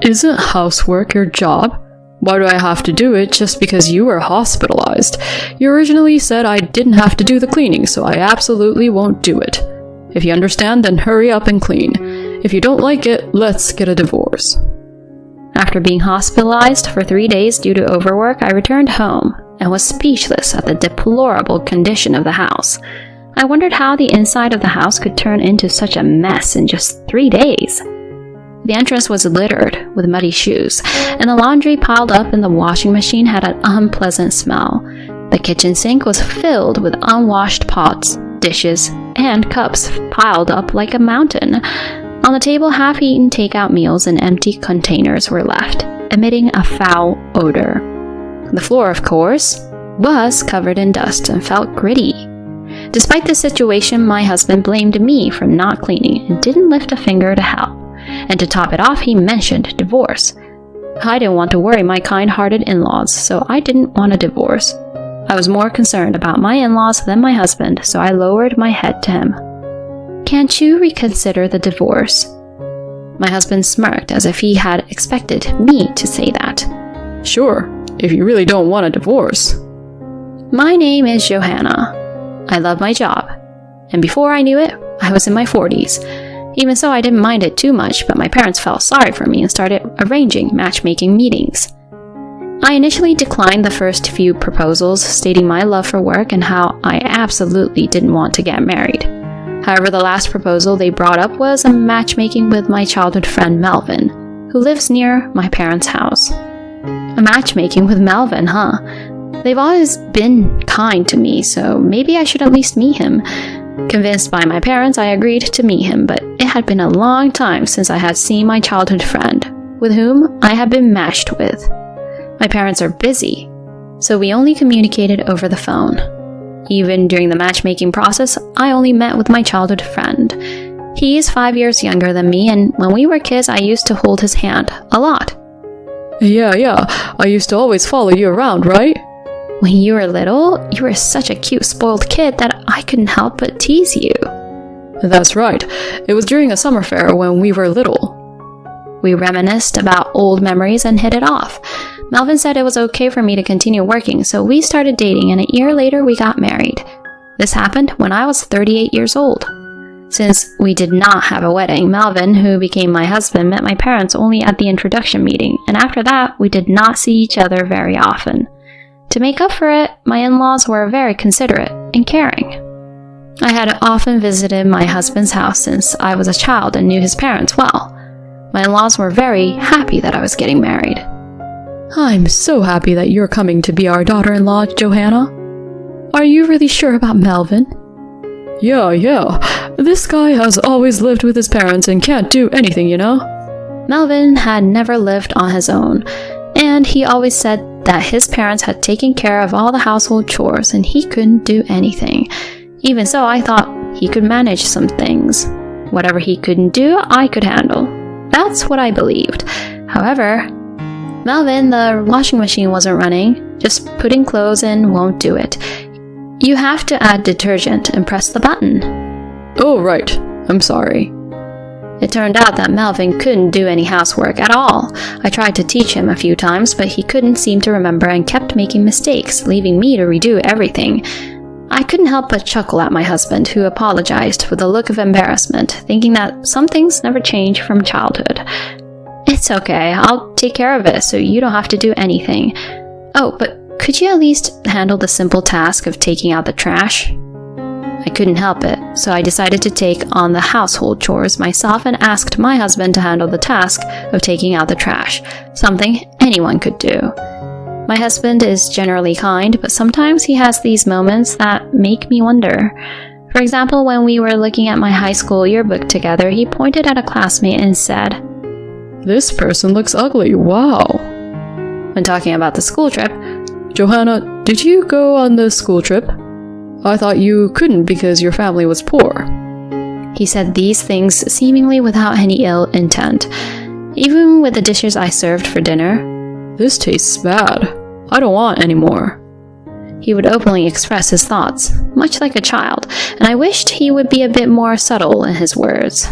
Isn't housework your job? Why do I have to do it just because you were hospitalized? You originally said I didn't have to do the cleaning, so I absolutely won't do it. If you understand, then hurry up and clean. If you don't like it, let's get a divorce. After being hospitalized for 3 days due to overwork, I returned home and was speechless at the deplorable condition of the house. I wondered how the inside of the house could turn into such a mess in just 3 days. The entrance was littered with muddy shoes, and the laundry piled up in the washing machine had an unpleasant smell. The kitchen sink was filled with unwashed pots, dishes, and cups piled up like a mountain. On the table, half-eaten takeout meals in empty containers were left, emitting a foul odor. The floor, of course, was covered in dust and felt gritty. Despite the situation, my husband blamed me for not cleaning and didn't lift a finger to help. And to top it off, he mentioned divorce. I didn't want to worry my kind-hearted in-laws, so I didn't want a divorce. I was more concerned about my in-laws than my husband, so I lowered my head to him. "Can't you reconsider the divorce?" My husband smirked as if he had expected me to say that. Sure, if you really don't want a divorce. My name is Johanna. I love my job. And before I knew it, I was in my 40s. Even so, I didn't mind it too much, but my parents felt sorry for me and started arranging matchmaking meetings. I initially declined the first few proposals, stating my love for work and how I absolutely didn't want to get married. However, the last proposal they brought up was a matchmaking with my childhood friend Melvin, who lives near my parents' house. A matchmaking with Melvin, huh? They've always been kind to me, so maybe I should at least meet him. Convinced by my parents, I agreed to meet him, but it had been a long time since I had seen my childhood friend, with whom I had been matched with. My parents are busy, so we only communicated over the phone. Even during the matchmaking process, I only met with my childhood friend. He is 5 years younger than me, and when we were kids, I used to hold his hand a lot. Yeah, I used to always follow you around, right? When you were little, you were such a cute, spoiled kid that I couldn't help but tease you. That's right. It was during a summer fair when we were little. We reminisced about old memories and hit it off. Melvin said it was okay for me to continue working, so we started dating, and a year later we got married. This happened when I was 38 years old. Since we did not have a wedding, Melvin, who became my husband, met my parents only at the introduction meeting, and after that, we did not see each other very often. To make up for it, my in-laws were very considerate and caring. I had often visited my husband's house since I was a child and knew his parents well. My in-laws were very happy that I was getting married. I'm so happy that you're coming to be our daughter-in-law, Johanna. Are you really sure about Melvin? Yeah. This guy has always lived with his parents and can't do anything, you know? Melvin had never lived on his own, and he always said that his parents had taken care of all the household chores and he couldn't do anything. Even so, I thought he could manage some things. Whatever he couldn't do, I could handle. That's what I believed. However, Melvin, the washing machine wasn't running. Just putting clothes in won't do it. You have to add detergent and press the button. Oh, right. I'm sorry. It turned out that Melvin couldn't do any housework at all. I tried to teach him a few times, but he couldn't seem to remember and kept making mistakes, leaving me to redo everything. I couldn't help but chuckle at my husband, who apologized with a look of embarrassment, thinking that some things never change from childhood. It's okay, I'll take care of it so you don't have to do anything. Oh, but could you at least handle the simple task of taking out the trash? I couldn't help it, so I decided to take on the household chores myself and asked my husband to handle the task of taking out the trash, something anyone could do. My husband is generally kind, but sometimes he has these moments that make me wonder. For example, when we were looking at my high school yearbook together, he pointed at a classmate and said, "This person looks ugly, wow." When talking about the school trip, "Johanna, did you go on the school trip? I thought you couldn't because your family was poor." He said these things seemingly without any ill intent. Even with the dishes I served for dinner, "This tastes bad. I don't want any more." He would openly express his thoughts, much like a child, and I wished he would be a bit more subtle in his words.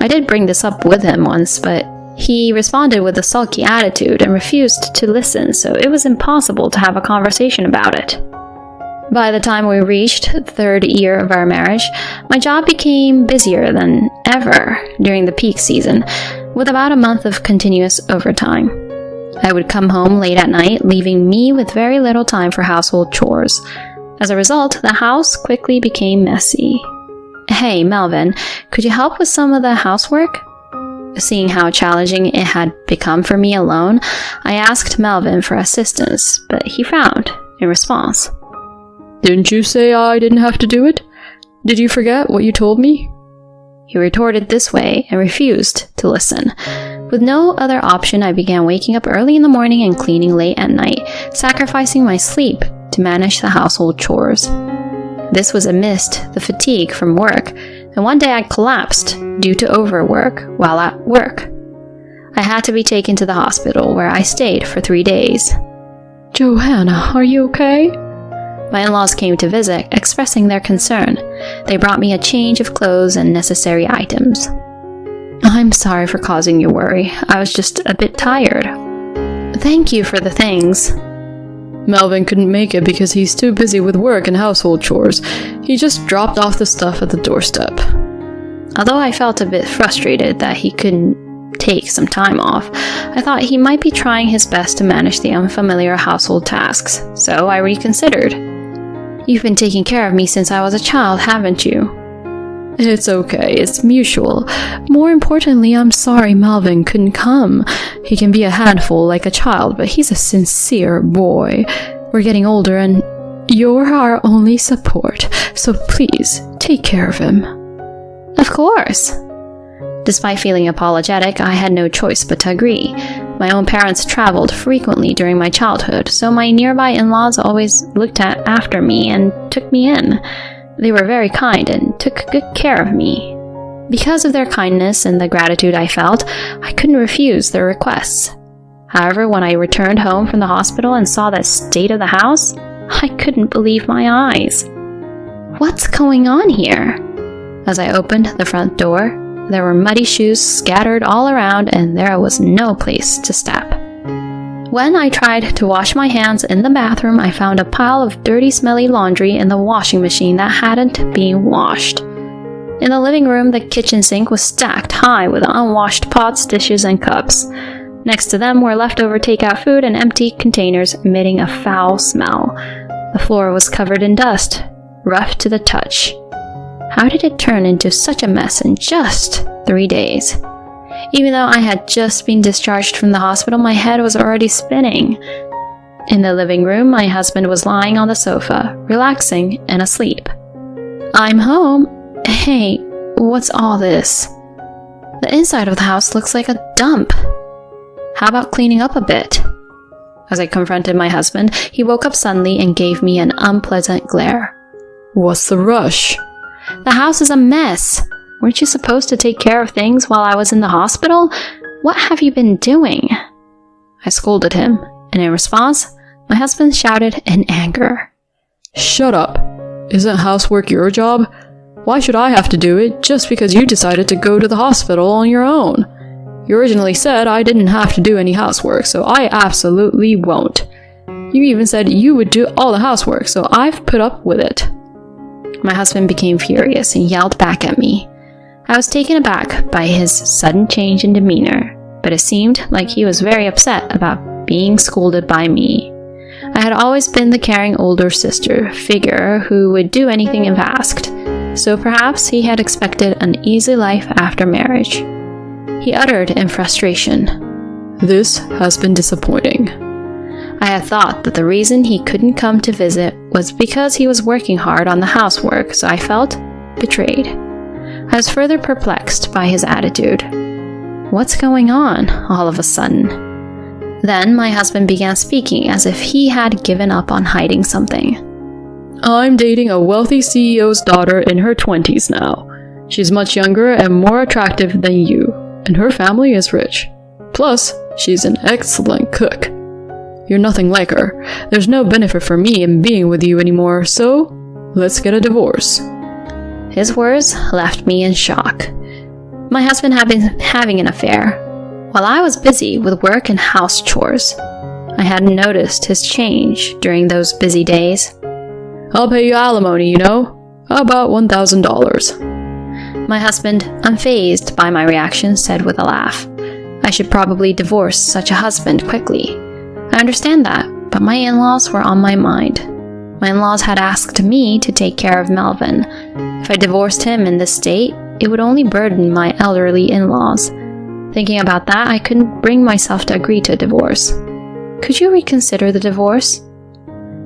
I did bring this up with him once, but He responded with a sulky attitude and refused to listen, so it was impossible to have a conversation about it. By the time we reached the 3rd year of our marriage, my job became busier than ever during the peak season, with about a month of continuous overtime. I would come home late at night, leaving me with very little time for household chores. As a result, the house quickly became messy. "Hey, Melvin, could you help with some of the housework?" Seeing how challenging it had become for me alone, I asked Melvin for assistance, but he frowned in response. "Didn't you say I didn't have to do it? Did you forget what you told me?" He retorted this way and refused to listen. With no other option, I began waking up early in the morning and cleaning late at night, sacrificing my sleep to manage the household chores. This was amidst the fatigue from work, and one day I collapsed due to overwork while at work. I had to be taken to the hospital, where I stayed for 3 days. "Johanna, are you okay?" My in-laws came to visit, expressing their concern. They brought me a change of clothes and necessary items. "I'm sorry for causing you worry. I was just a bit tired." "Thank you for the things." "Melvin couldn't make it because he's too busy with work and household chores. He just dropped off the stuff at the doorstep." Although I felt a bit frustrated that he couldn't take some time off, I thought he might be trying his best to manage the unfamiliar household tasks, so I reconsidered. "You've been taking care of me since I was a child, haven't you?" "It's okay, it's mutual. More importantly, I'm sorry Melvin couldn't come. He can be a handful like a child, but he's a sincere boy. We're getting older and you're our only support, so please take care of him." "Of course." Despite feeling apologetic, I had no choice but to agree. My own parents traveled frequently during my childhood, so my nearby in-laws always looked after me and took me in. They were very kind and took good care of me. Because of their kindness and the gratitude I felt, I couldn't refuse their requests. However, when I returned home from the hospital and saw the state of the house, I couldn't believe my eyes. What's going on here? As I opened the front door, there were muddy shoes scattered all around and there was no place to step. When I tried to wash my hands in the bathroom, I found a pile of dirty, smelly laundry in the washing machine that hadn't been washed. In the living room, the kitchen sink was stacked high with unwashed pots, dishes, and cups. Next to them were leftover takeout food and empty containers emitting a foul smell. The floor was covered in dust, rough to the touch. How did it turn into such a mess in just 3 days? Even though I had just been discharged from the hospital, my head was already spinning. In the living room, my husband was lying on the sofa, relaxing and asleep. "I'm home. Hey, what's all this? The inside of the house looks like a dump. How about cleaning up a bit?" As I confronted my husband, he woke up suddenly and gave me an unpleasant glare. "What's the rush?" "The house is a mess. Weren't you supposed to take care of things while I was in the hospital? What have you been doing?" I scolded him, and in response, my husband shouted in anger. "Shut up. Isn't housework your job? Why should I have to do it just because you decided to go to the hospital on your own? You originally said I didn't have to do any housework, so I absolutely won't. You even said you would do all the housework, so I've put up with it." My husband became furious and yelled back at me. I was taken aback by his sudden change in demeanor, but it seemed like he was very upset about being scolded by me. I had always been the caring older sister figure who would do anything if asked, so perhaps he had expected an easy life after marriage. He uttered in frustration, "This has been disappointing." I had thought that the reason he couldn't come to visit was because he was working hard on the housework, so I felt betrayed. I was further perplexed by his attitude. What's going on all of a sudden? Then my husband began speaking as if he had given up on hiding something. "I'm dating a wealthy CEO's daughter in her 20s now. She's much younger and more attractive than you, and her family is rich. Plus, she's an excellent cook. You're nothing like her. There's no benefit for me in being with you anymore, so let's get a divorce." His words left me in shock. My husband had been having an affair. While I was busy with work and house chores, I hadn't noticed his change during those busy days. I'll pay you alimony, you know. How about $1,000? My husband, unfazed by my reaction, said with a laugh, I should probably divorce such a husband quickly. I understand that, but my in-laws were on my mind. My in-laws had asked me to take care of Melvin. If I divorced him in this state, it would only burden my elderly in-laws. Thinking about that, I couldn't bring myself to agree to a divorce. Could you reconsider the divorce?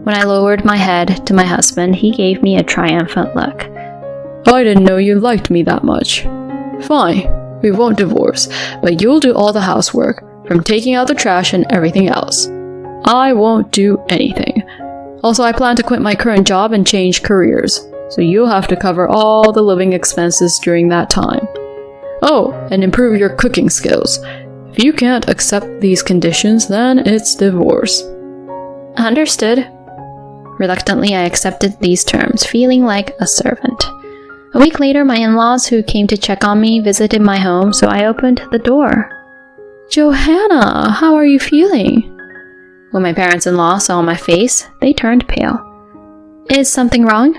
When I lowered my head to my husband, he gave me a triumphant look. I didn't know you liked me that much. Fine, we won't divorce, but you'll do all the housework, from taking out the trash and everything else. I won't do anything. Also, I plan to quit my current job and change careers, so you'll have to cover all the living expenses during that time. Oh, and improve your cooking skills. If you can't accept these conditions, then it's divorce. Understood. Reluctantly, I accepted these terms, feeling like a servant. A week later, my in-laws who came to check on me visited my home, so I opened the door. Johanna, how are you feeling? When my parents-in-law saw my face, they turned pale. Is something wrong?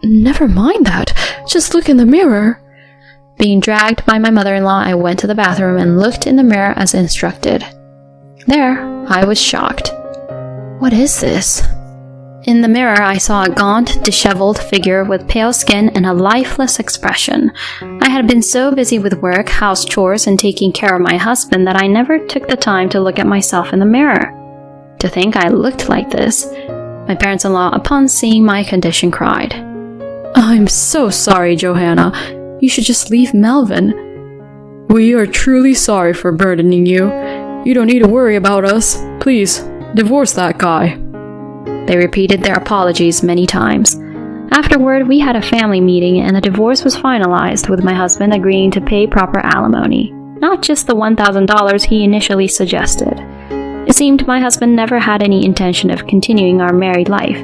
Never mind that. Just look in the mirror. Being dragged by my mother-in-law, I went to the bathroom and looked in the mirror as instructed. There, I was shocked. What is this? In the mirror, I saw a gaunt, disheveled figure with pale skin and a lifeless expression. I had been so busy with work, house chores, and taking care of my husband that I never took the time to look at myself in the mirror. To think I looked like this, my parents-in-law, upon seeing my condition, cried, I'm so sorry, Johanna. You should just leave Melvin. We are truly sorry for burdening you. You don't need to worry about us. Please, divorce that guy. They repeated their apologies many times. Afterward, we had a family meeting and the divorce was finalized, with my husband agreeing to pay proper alimony, not just the $1,000 he initially suggested. It seemed my husband never had any intention of continuing our married life.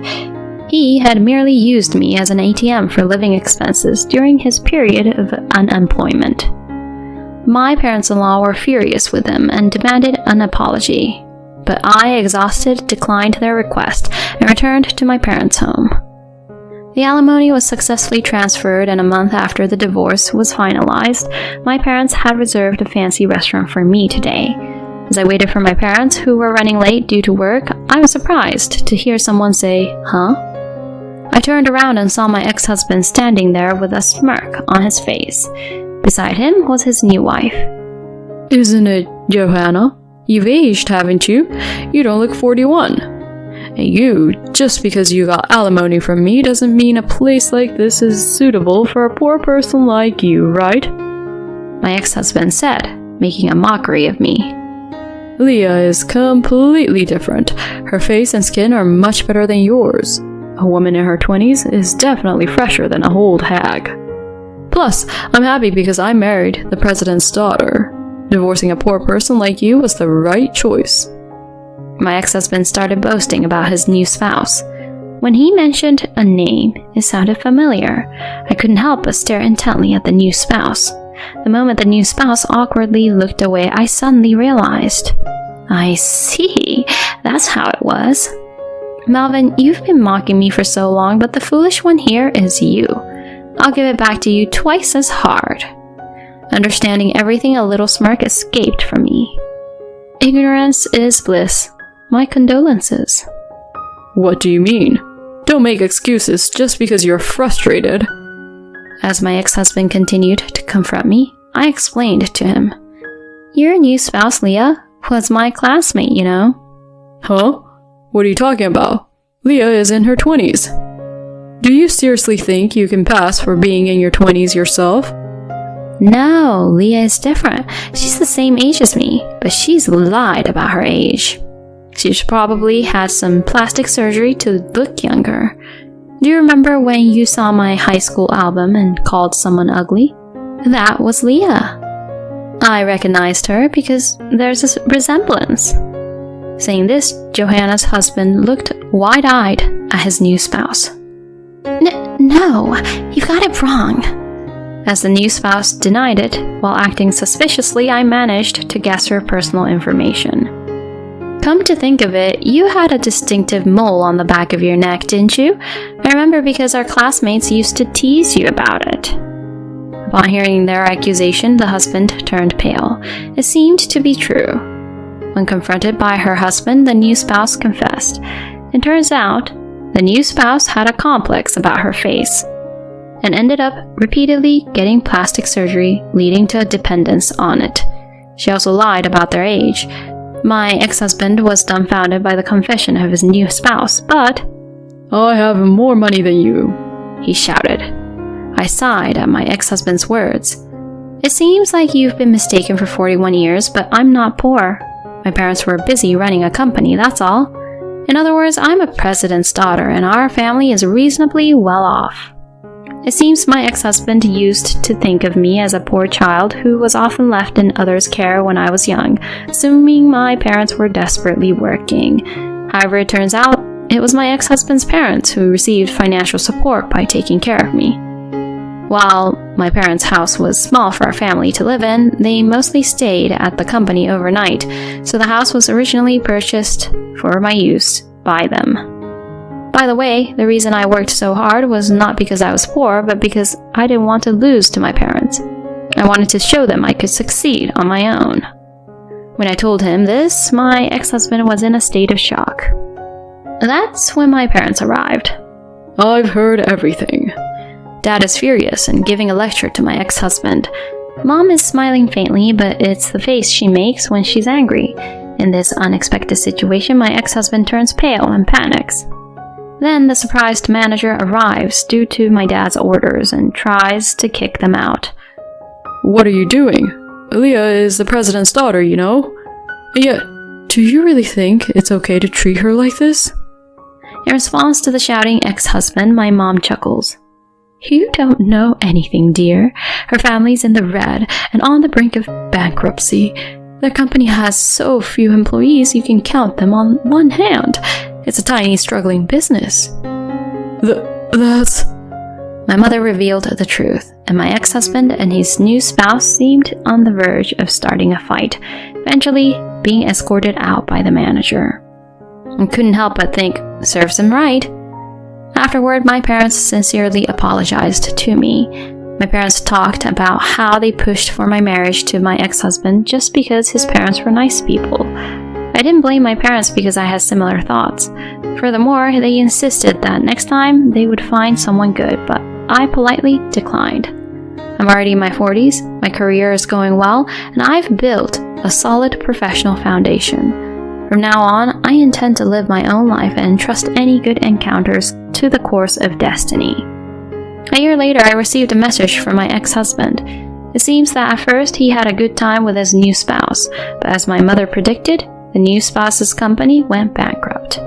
He had merely used me as an ATM for living expenses during his period of unemployment. My parents-in-law were furious with him and demanded an apology, but I, exhausted, declined their request and returned to my parents' home. The alimony was successfully transferred, and a month after the divorce was finalized, my parents had reserved a fancy restaurant for me today. As I waited for my parents, who were running late due to work, I was surprised to hear someone say, "Huh?" I turned around and saw my ex-husband standing there with a smirk on his face. Beside him was his new wife. Isn't it, Johanna? You've aged, haven't you? You don't look 41. And you, just because you got alimony from me doesn't mean a place like this is suitable for a poor person like you, right? My ex-husband said, making a mockery of me. Leah is completely different. Her face and skin are much better than yours. A woman in her 20s is definitely fresher than a old hag. Plus, I'm happy because I married the president's daughter. Divorcing a poor person like you was the right choice. My ex-husband started boasting about his new spouse. When he mentioned a name, it sounded familiar. I couldn't help but stare intently at the new spouse. The moment the new spouse awkwardly looked away, I suddenly realized. I see, that's how it was. Melvin, you've been mocking me for so long, but the foolish one here is you. I'll give it back to you twice as hard. Understanding everything, a little smirk escaped from me. Ignorance is bliss. My condolences. What do you mean? Don't make excuses just because you're frustrated. As my ex-husband continued to confront me, I explained to him. Your new spouse, Leah, was my classmate, you know. Huh? What are you talking about? Leah is in her 20s. Do you seriously think you can pass for being in your 20s yourself? No, Leah is different. She's the same age as me, but she's lied about her age. She's probably had some plastic surgery to look younger. Do you remember when you saw my high school album and called someone ugly? That was Leah. I recognized her because there's a resemblance. Saying this, Johanna's husband looked wide-eyed at his new spouse. No, you got it wrong. As the new spouse denied it, while acting suspiciously, I managed to guess her personal information. Come to think of it, you had a distinctive mole on the back of your neck, didn't you? I remember because our classmates used to tease you about it. Upon hearing their accusation, the husband turned pale. It seemed to be true. When confronted by her husband, the new spouse confessed. It turns out, the new spouse had a complex about her face and ended up repeatedly getting plastic surgery, leading to a dependence on it. She also lied about their age. My ex-husband was dumbfounded by the confession of his new spouse, but I have more money than you, he shouted. I sighed at my ex-husband's words. It seems like you've been mistaken for 41 years, but I'm not poor. My parents were busy running a company, that's all. In other words, I'm a president's daughter, and our family is reasonably well off. It seems my ex-husband used to think of me as a poor child who was often left in others' care when I was young, assuming my parents were desperately working. However, it turns out it was my ex-husband's parents who received financial support by taking care of me. While my parents' house was small for our family to live in, they mostly stayed at the company overnight, so the house was originally purchased for my use by them. By the way, the reason I worked so hard was not because I was poor, but because I didn't want to lose to my parents. I wanted to show them I could succeed on my own. When I told him this, my ex-husband was in a state of shock. That's when my parents arrived. I've heard everything. Dad is furious and giving a lecture to my ex-husband. Mom is smiling faintly, but it's the face she makes when she's angry. In this unexpected situation, my ex-husband turns pale and panics. Then the surprised manager arrives due to my dad's orders and tries to kick them out. What are you doing? Aaliyah is the president's daughter, you know? And yet, do you really think it's okay to treat her like this? In response to the shouting ex-husband, my mom chuckles. You don't know anything, dear. Her family's in the red and on the brink of bankruptcy. Their company has so few employees you can count them on one hand. It's a tiny, struggling business. That's... My mother revealed the truth, and my ex-husband and his new spouse seemed on the verge of starting a fight, eventually being escorted out by the manager. I couldn't help but think, serves him right. Afterward, my parents sincerely apologized to me. My parents talked about how they pushed for my marriage to my ex-husband just because his parents were nice people. I didn't blame my parents because I had similar thoughts. Furthermore, they insisted that next time they would find someone good, but I politely declined. I'm already in my 40s, my career is going well, and I've built a solid professional foundation. From now on, I intend to live my own life and trust any good encounters to the course of destiny. A year later, I received a message from my ex-husband. It seems that at first he had a good time with his new spouse, but as my mother predicted, the new spouse's company went bankrupt.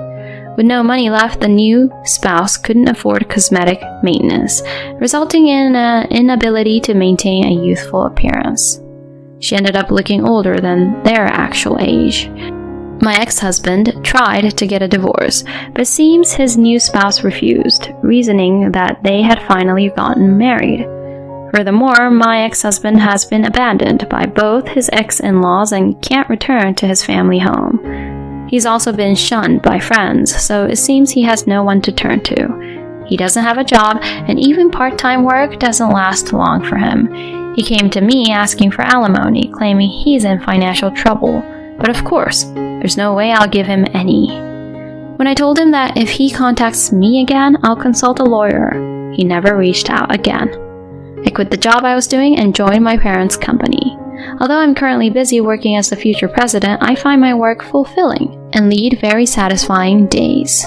With no money left, the new spouse couldn't afford cosmetic maintenance, resulting in an inability to maintain a youthful appearance. She ended up looking older than their actual age. My ex-husband tried to get a divorce, but it seems his new spouse refused, reasoning that they had finally gotten married. Furthermore, my ex-husband has been abandoned by both his ex-in-laws and can't return to his family home. He's also been shunned by friends, so it seems he has no one to turn to. He doesn't have a job, and even part-time work doesn't last long for him. He came to me asking for alimony, claiming he's in financial trouble. But of course, there's no way I'll give him any. When I told him that if he contacts me again, I'll consult a lawyer, he never reached out again. I quit the job I was doing and joined my parents' company. Although I'm currently busy working as the future president, I find my work fulfilling and lead very satisfying days.